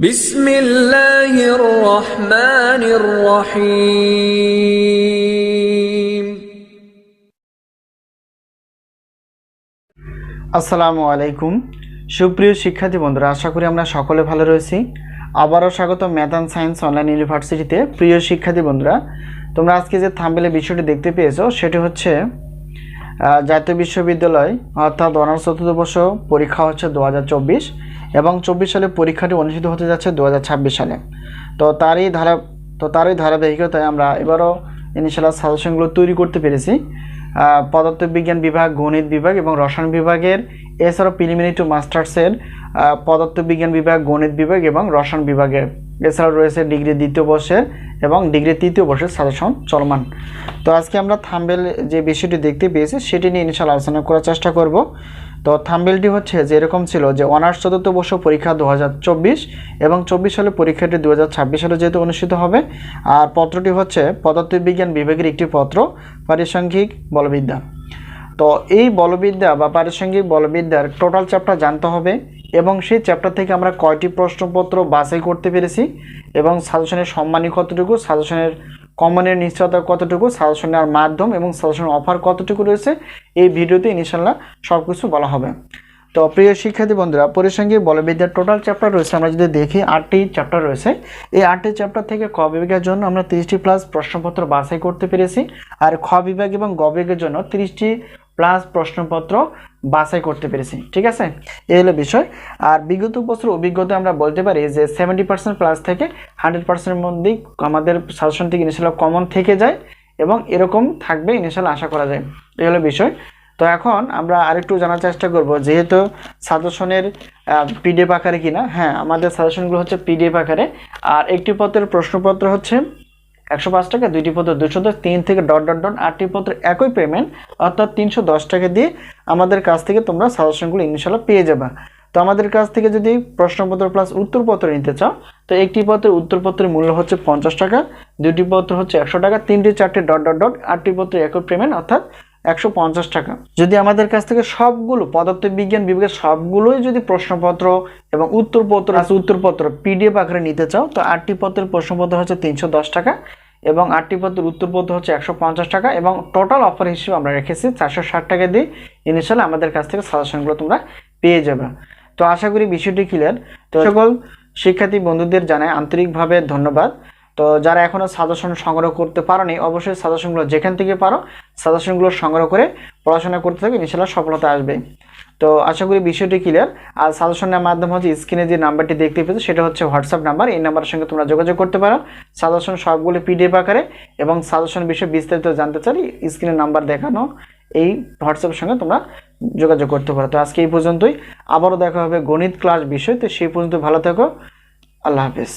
বিসমিল্লাহির রহমানির রহিম। আসসালামু আলাইকুম সুপ্রিয় শিক্ষার্থী বন্ধুরা, আশা করি আমরা সকলে ভালো রয়েছি। আবারও স্বাগত ম্যাথ অ্যান্ড সায়েন্স অনলাইন ইউনিভার্সিটিতে। প্রিয় শিক্ষার্থী বন্ধুরা, তোমরা আজকে যে থাম্বনেলে বিষয়টি দেখতে পেয়েছো সেটি হচ্ছে জাতীয় বিশ্ববিদ্যালয় অর্থাৎ অনার্স চতুর্থ বর্ষ পরীক্ষা হচ্ছে 2024 এবং 24 সালে পরীক্ষাটি অনুষ্ঠিত হতে যাচ্ছে 2026 সালে। তো তারই ধারাবাহিকতায় আমরা এবারও ইনশাআল্লাহ সাজেশনগুলো তৈরি করতে পেরেছি। পদার্থবিজ্ঞান বিভাগ, গণিত বিভাগ এবং রসায়ন বিভাগের, এছাড়াও প্রিলিমিনারি টু মাস্টার্সের পদার্থবিজ্ঞান বিভাগ, গণিত বিভাগ এবং রসায়ন বিভাগের, এছাড়াও রয়েছে ডিগ্রি দ্বিতীয় বর্ষের এবং ডিগ্রি তৃতীয় বর্ষের সাজেশন চলমান। তো আজকে আমরা থাম্বনেল যে বিষয়টি দেখতে পেয়েছি সেটি নিয়ে ইনশাআল্লাহ আলোচনা করার চেষ্টা করব। তো থাম্বনেলটি হচ্ছে যে এরকম ছিল যে অনার্স চতুর্থ বর্ষ পরীক্ষা 2024 এবং 24 সালে পরীক্ষাটি 2026 সালে যেহেতু অনুষ্ঠিত হবে। আর পত্রটি হচ্ছে পদার্থবিজ্ঞান বিভাগের একটি পত্র, পারিসংখ্যিক বলবিদ্যা। তো এই বলবিদ্যা বা পারিসংখ্যিক বলবিদ্যার টোটাল চ্যাপ্টার জানতে হবে এবং সেই চ্যাপ্টার থেকে আমরা কয়টি প্রশ্নপত্র বাছাই করতে পেরেছি এবং সাজেশনের সম্মানী কতটুকু, সাজেশনের কমনের নিশ্চয়তা কতটুকু, সাজেশনের মাধ্যম এবং সাজেশনের অফার কতটুকু রয়েছে, এই ভিডিওতে ইনশাআল্লাহ সব কিছু বলা হবে। তো প্রিয় শিক্ষার্থী বন্ধুরা, পরিসংখ্যিক বলবিদ্যার টোটাল চ্যাপ্টার রয়েছে, আমরা যদি দেখি 8টি চ্যাপ্টার রয়েছে। এই 8টি চ্যাপ্টার থেকে ক বিভাগের জন্য আমরা 30টি প্লাস প্রশ্নপত্র বাছাই করতে পেরেছি, আর খ বিভাগ এবং গ বিভাগের জন্য 30টি প্লাস প্রশ্নপত্র বাছাই করতে পেরেছি। ঠিক আছে, এই হলো বিষয়। আর বিগত বছর অভিজ্ঞতা আমরা বলতে পারি যে 70% প্লাস থেকে 100%-এর মধ্যেই আমাদের সাজেশন থেকে ইনশাআল্লাহ কমন থেকে যায় এবং এরকম থাকবে ইনশাআল্লাহ আশা করা যায়। এই হলো বিষয়। তো এখন আমরা আরেকটু জানার চেষ্টা করব, যেহেতু সাজেশনের পিডিএফ আকারে কিনা। হ্যাঁ, আমাদের সাজেশনগুলো হচ্ছে পিডিএফ আকারে। আর একটি পত্রের প্রশ্নপত্র হচ্ছে 105 টাকা, 2টি পত্র 210, 3 থেকে ... 8টি পত্র একই পেমেন্ট অর্থাৎ 310 টাকা দিয়ে আমাদের কাছ থেকে তোমরা সাজেশনগুলো ইনশাআল্লাহ পেয়ে যাবে। তো আমাদের কাছ থেকে যদি প্রশ্নপত্র প্লাস উত্তরপত্র নিতে চাও, তো একটি পত্রের উত্তরপত্রের মূল্য হচ্ছে 50 টাকা, 2টি পত্র হচ্ছে 100 টাকা, 3টি 4টি ... 8টি পত্র একই পেমেন্ট অর্থাৎ 150 টাকা। যদি আমাদের কাছ থেকে সবগুলো পদার্থবিজ্ঞান বিভাগের সবগুলোই যদি প্রশ্নপত্র এবং উত্তরপত্র পিডিএফ আকারে নিতে চাও, তো 8টি পত্রের প্রশ্নপত্র হচ্ছে 310 টাকা এবং 8টি পত্রের উত্তরপত্র হচ্ছে 150 টাকা এবং টোটাল অফার হিসেবে আমরা রেখেছি 460 টাকা দিয়ে ইনশাআল্লাহ আমাদের কাছ থেকে সাজেশনগুলো তোমরা পেয়ে যাবে। তো আশা করি বিষয়টি ক্লিয়ার। তো সকল শিক্ষার্থী বন্ধুদের জানাই আন্তরিকভাবে ধন্যবাদ। তো যারা এখনও সাজেশন সংগ্রহ করতে পারোনি, অবশ্যই সাজেশনগুলো যেখান থেকে পারো সাজেশনগুলো সংগ্রহ করে পড়াশোনা করতে থাকো, ইনশাআল্লাহ সফলতা আসবে। তো আশা করি বিষয়টি ক্লিয়ার। আর সাজেশনের মাধ্যমে হচ্ছে স্ক্রিনে যে নাম্বারটি দেখতে পেয়েছো সেটা হচ্ছে হোয়াটসঅ্যাপ নাম্বার, এই নাম্বারের সঙ্গে তোমরা যোগাযোগ করতে পারো সাজেশন সবগুলো পিডিএফ আকারে এবং সাজেশন বিষয়ে বিস্তারিত জানতে চাই স্ক্রিনের নাম্বার দেখানো এই হোয়াটসঅ্যাপের সঙ্গে তোমরা যোগাযোগ করতে পারো। তো আজকে এই পর্যন্তই, আবারও দেখা হবে গণিত ক্লাস বিষয়। তো সেই পর্যন্ত ভালো থাকো, আল্লাহ হাফেজ।